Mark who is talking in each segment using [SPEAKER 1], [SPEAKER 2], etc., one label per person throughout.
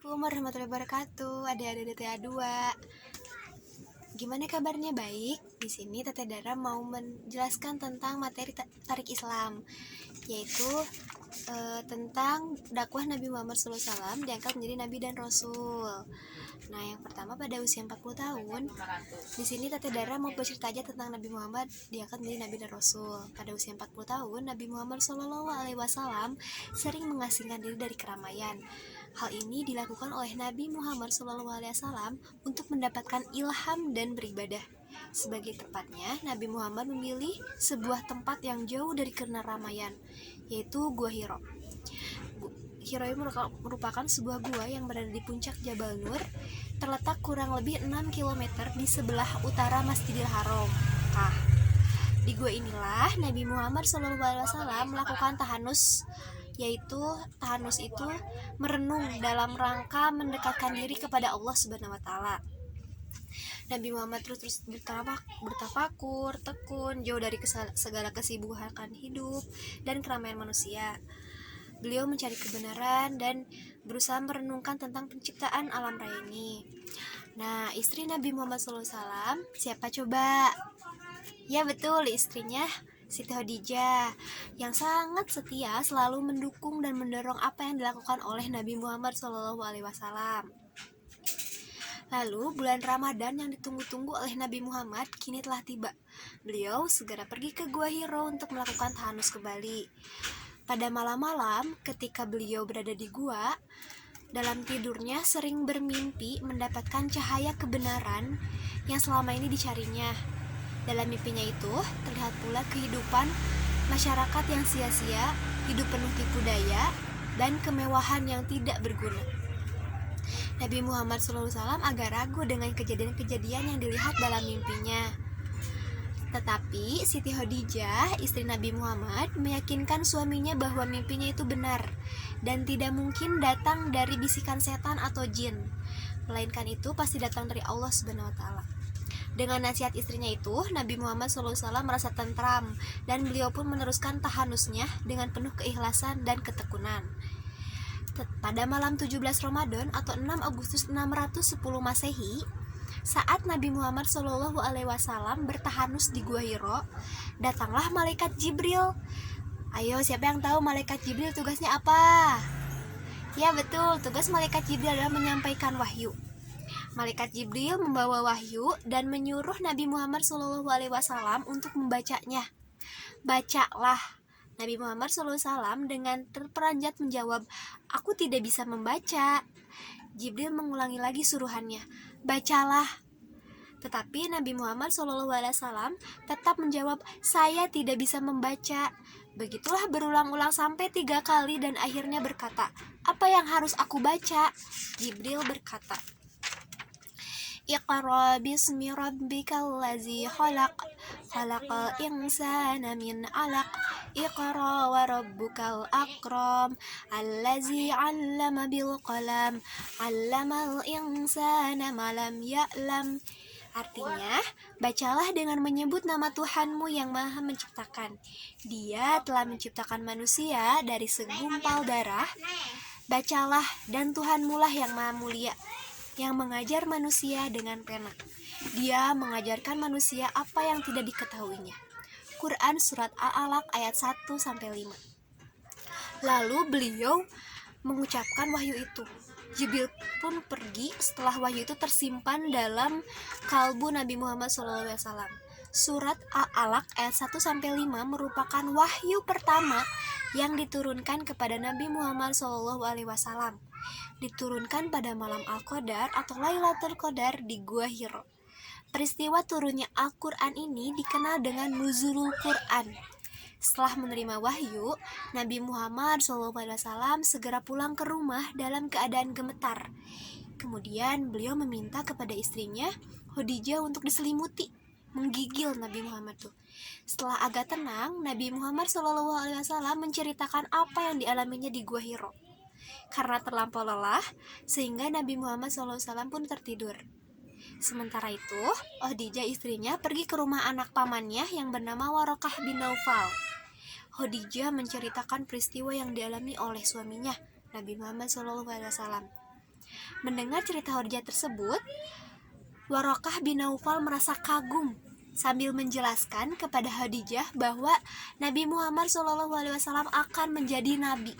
[SPEAKER 1] Assalamualaikum warahmatullahi wabarakatuh. Adik-adik TA2. Gimana kabarnya? Baik. Di sini Teteh Dara mau menjelaskan tentang materi tarik Islam, yaitu tentang dakwah Nabi Muhammad SAW diangkat menjadi Nabi dan Rasul. Nah, yang pertama pada usia 40 tahun. Di sini Teteh Dara mau bercerita aja tentang Nabi Muhammad diangkat menjadi Nabi dan Rasul. Pada usia 40 tahun, Nabi Muhammad SAW sering mengasingkan diri dari keramaian. Hal ini dilakukan oleh Nabi Muhammad SAW untuk mendapatkan ilham dan beribadah. Sebagai tepatnya, Nabi Muhammad memilih sebuah tempat yang jauh dari keramaian, yaitu Gua Hiro. Hiro merupakan sebuah gua yang berada di puncak Jabal Nur, terletak kurang lebih 6 km di sebelah utara Masjidil Haram. Di gua inilah Nabi Muhammad SAW melakukan tahanus, yaitu tahanus itu merenung dalam rangka mendekatkan diri kepada Allah Subhanahu wa Ta'ala. Nabi Muhammad terus bertafakur, tekun, jauh dari segala kesibukan hidup dan keramaian manusia. Beliau mencari kebenaran dan berusaha merenungkan tentang penciptaan alam raya ini. Nah, istri Nabi Muhammad SAW siapa coba? Ya betul, istrinya Siti Khadijah, yang sangat setia, selalu mendukung dan mendorong apa yang dilakukan oleh Nabi Muhammad SAW. Lalu bulan Ramadan yang ditunggu-tunggu oleh Nabi Muhammad kini telah tiba. Beliau segera pergi ke Gua Hiro untuk melakukan tahanus kembali. Pada malam-malam ketika beliau berada di gua, dalam tidurnya sering bermimpi mendapatkan cahaya kebenaran yang selama ini dicarinya. Dalam mimpinya itu terlihat pula kehidupan masyarakat yang sia-sia, hidup penuh tipu daya, dan kemewahan yang tidak berguna. Nabi Muhammad SAW agak ragu dengan kejadian-kejadian yang dilihat dalam mimpinya. Tetapi Siti Khadijah, istri Nabi Muhammad, meyakinkan suaminya bahwa mimpinya itu benar dan tidak mungkin datang dari bisikan setan atau jin, melainkan itu pasti datang dari Allah Subhanahu wa Ta'ala. Dengan nasihat istrinya itu, Nabi Muhammad SAW merasa tentram dan beliau pun meneruskan tahanusnya dengan penuh keikhlasan dan ketekunan. Pada malam 17 Ramadan atau 6 Agustus 610 Masehi, saat Nabi Muhammad SAW bertahanus di Gua Hiro, datanglah malaikat Jibril. Ayo, siapa yang tahu malaikat Jibril tugasnya apa? Ya betul, tugas malaikat Jibril adalah menyampaikan wahyu. Malaikat Jibril membawa wahyu dan menyuruh Nabi Muhammad SAW untuk membacanya. Bacalah. Nabi Muhammad SAW dengan terperanjat menjawab, "Aku tidak bisa membaca." Jibril mengulangi lagi suruhannya, "Bacalah." Tetapi Nabi Muhammad SAW tetap menjawab, "Saya tidak bisa membaca." Begitulah berulang-ulang sampai 3 kali dan akhirnya berkata, "Apa yang harus aku baca?" Jibril berkata, "Iqra bismi rabbikal ladzi khalaq, khalaqal insana min 'alaq, Iqra wa rabbukal akram, allazi 'allama bil qalam, 'allamal insana ma lam ya'lam." Artinya, bacalah dengan menyebut nama Tuhanmu yang Maha Menciptakan. Dia telah menciptakan manusia dari segumpal darah. Bacalah, dan Tuhanmulah yang Maha Mulia, yang mengajar manusia dengan pena. Dia mengajarkan manusia apa yang tidak diketahuinya. Quran Surat Al-Alaq ayat 1-5. Lalu beliau mengucapkan wahyu itu. Jibril pun pergi setelah wahyu itu tersimpan dalam kalbu Nabi Muhammad SAW. Surat Al-Alaq ayat 1-5 merupakan wahyu pertama yang diturunkan kepada Nabi Muhammad SAW. Diturunkan pada malam Al-Qadar atau Lailatul Qadar di Gua Hiro. Peristiwa turunnya Al-Quran ini dikenal dengan Nuzulul Quran. Setelah menerima wahyu, Nabi Muhammad SAW segera pulang ke rumah dalam keadaan gemetar. Kemudian beliau meminta kepada istrinya Khadijah untuk diselimuti, menggigil Nabi Muhammad tuh. Setelah agak tenang, Nabi Muhammad SAW menceritakan apa yang dialaminya di Gua Hiro. Karena terlampau lelah, sehingga Nabi Muhammad SAW pun tertidur. Sementara itu, Khadijah istrinya pergi ke rumah anak pamannya yang bernama Warokah bin Naufal. Khadijah menceritakan peristiwa yang dialami oleh suaminya, Nabi Muhammad SAW. Mendengar cerita Khadijah tersebut, Warokah bin Naufal merasa kagum sambil menjelaskan kepada Khadijah bahwa Nabi Muhammad SAW akan menjadi nabi.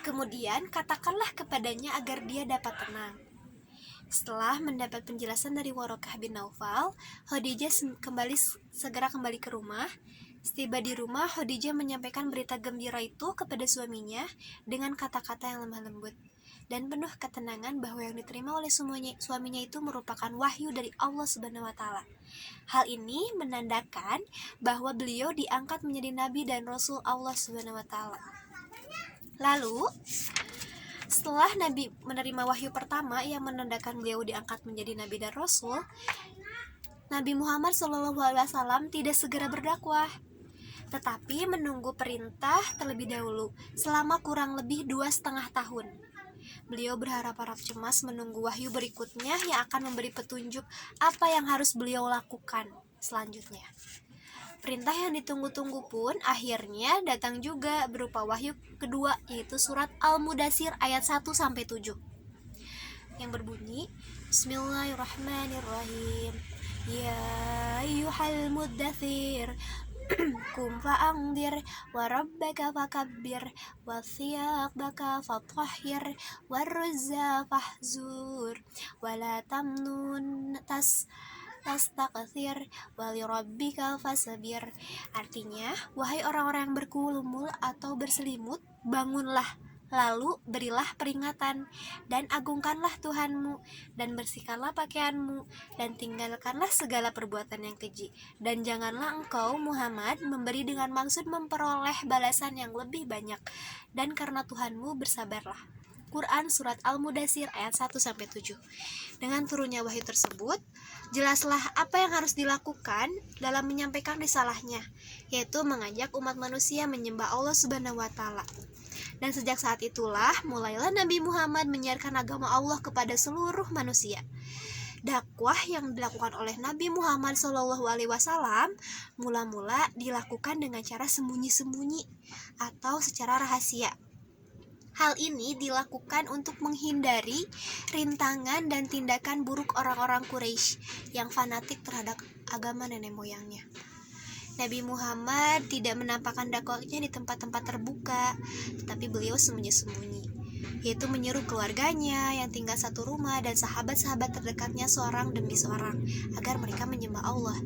[SPEAKER 1] Kemudian katakanlah kepadanya agar dia dapat tenang. Setelah mendapat penjelasan dari Warokah bin Naufal, Khadijah segera kembali ke rumah. Setiba di rumah, Khadijah menyampaikan berita gembira itu kepada suaminya dengan kata-kata yang lemah lembut dan penuh ketenangan bahwa yang diterima oleh suaminya itu merupakan wahyu dari Allah Subhanahu wa taala. Hal ini menandakan bahwa beliau diangkat menjadi nabi dan rasul Allah Subhanahu wa taala. Lalu, setelah Nabi menerima wahyu pertama yang menandakan beliau diangkat menjadi nabi dan rasul, Nabi Muhammad SAW tidak segera berdakwah, tetapi menunggu perintah terlebih dahulu selama kurang lebih 2,5 tahun. Beliau berharap-harap cemas menunggu wahyu berikutnya yang akan memberi petunjuk apa yang harus beliau lakukan selanjutnya. Perintah yang ditunggu-tunggu pun akhirnya datang juga berupa wahyu kedua, yaitu surat Al-Mudaththir ayat 1-7 yang berbunyi, Bismillahirrahmanirrahim. Ya ayyuhal mudaththir kum fa'anzir wa rabbaka fakabbir wa thiyabaka fatahhir wa ruzza fahzur wa la tamnun tastakthir wa li rabbika fasbir. Artinya, wahai orang-orang yang bergumul atau berselimut, bangunlah, lalu berilah peringatan, dan agungkanlah Tuhanmu, dan bersihkanlah pakaianmu, dan tinggalkanlah segala perbuatan yang keji. Dan janganlah engkau, Muhammad, memberi dengan maksud memperoleh balasan yang lebih banyak, dan karena Tuhanmu bersabarlah. Quran Surat Al-Mudaththir ayat 1-7. Dengan turunnya wahyu tersebut, jelaslah apa yang harus dilakukan dalam menyampaikan risalahnya, yaitu mengajak umat manusia menyembah Allah Subhanahu wa taala. Dan sejak saat itulah mulailah Nabi Muhammad menyiarkan agama Allah kepada seluruh manusia. Dakwah yang dilakukan oleh Nabi Muhammad SAW mula-mula dilakukan dengan cara sembunyi-sembunyi atau secara rahasia. Hal ini dilakukan untuk menghindari rintangan dan tindakan buruk orang-orang Quraisy yang fanatik terhadap agama nenek moyangnya. Nabi Muhammad tidak menampakkan dakwahnya di tempat-tempat terbuka, tetapi beliau sembunyi-sembunyi, yaitu menyeru keluarganya yang tinggal satu rumah dan sahabat-sahabat terdekatnya seorang demi seorang agar mereka menyembah Allah.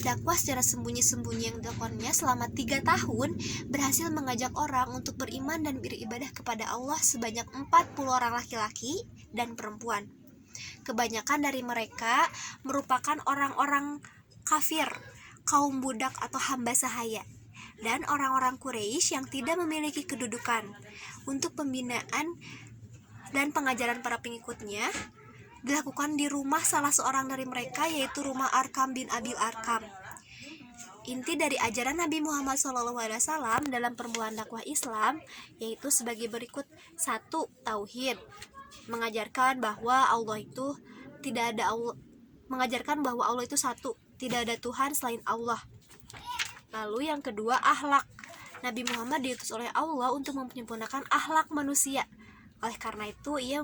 [SPEAKER 1] Dakwah secara sembunyi-sembunyi yang dilakukannya selama 3 tahun berhasil mengajak orang untuk beriman dan beribadah kepada Allah sebanyak 40 orang laki-laki dan perempuan. Kebanyakan dari mereka merupakan orang-orang kafir, kaum budak atau hamba sahaya, dan orang-orang Quraisy yang tidak memiliki kedudukan. Untuk pembinaan dan pengajaran para pengikutnya dilakukan di rumah salah seorang dari mereka, yaitu rumah Arkam bin Abil Arkam. Inti dari ajaran Nabi Muhammad SAW dalam permulaan dakwah Islam yaitu sebagai berikut. 1. Tauhid, mengajarkan bahwa Allah itu satu, tidak ada Tuhan selain Allah. Lalu yang kedua, akhlak. Nabi Muhammad diutus oleh Allah untuk menyempurnakan akhlak manusia. Oleh karena itu, ia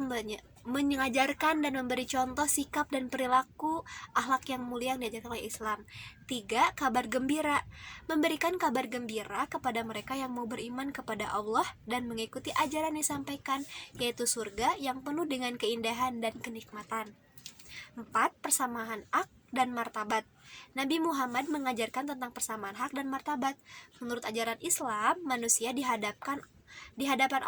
[SPEAKER 1] mengajarkan dan memberi contoh sikap dan perilaku akhlak yang mulia yang diajarkan oleh Islam. 3. Kabar gembira, memberikan kabar gembira kepada mereka yang mau beriman kepada Allah dan mengikuti ajaran yang disampaikan, yaitu surga yang penuh dengan keindahan dan kenikmatan. 4. Persamaan hak dan martabat. Nabi Muhammad mengajarkan tentang persamaan hak dan martabat. Menurut ajaran Islam, manusia di hadapan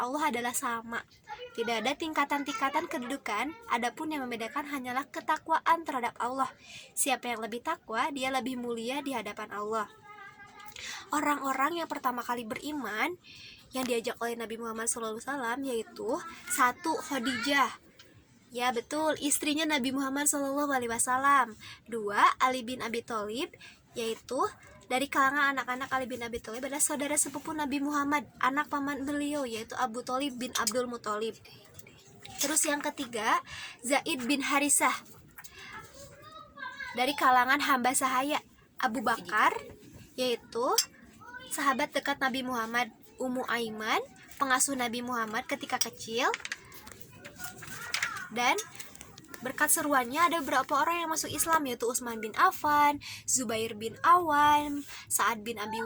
[SPEAKER 1] Allah adalah sama. Tidak ada tingkatan-tingkatan kedudukan, adapun yang membedakan hanyalah ketakwaan terhadap Allah. Siapa yang lebih takwa, dia lebih mulia di hadapan Allah. Orang-orang yang pertama kali beriman yang diajak oleh Nabi Muhammad SAW yaitu 1. Khadijah. Ya betul, istrinya Nabi Muhammad SAW. 2. Ali bin Abi Thalib, yaitu dari kalangan anak-anak Ali bin Abi Thalib adalah saudara sepupu Nabi Muhammad, anak paman beliau yaitu Abu Thalib bin Abdul Muthalib. Terus yang ketiga, Zaid bin Harisah, dari kalangan hamba sahaya Abu Bakar, yaitu sahabat dekat Nabi Muhammad. Ummu Aiman, pengasuh Nabi Muhammad ketika kecil. Dan berkat seruannya ada beberapa orang yang masuk Islam, yaitu Utsman bin Affan, Zubair bin Awam, Sa'ad bin Abi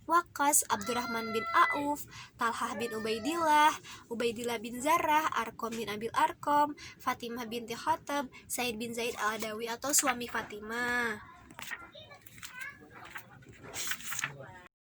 [SPEAKER 1] Waqqas, Abdurrahman bin Auf, Talhah bin Ubaidillah, Ubaidillah bin Zarrah, Arqam bin Abil Arqam, Fatimah binti Khattab, Said bin Zaid al-Adawi atau suami Fatimah.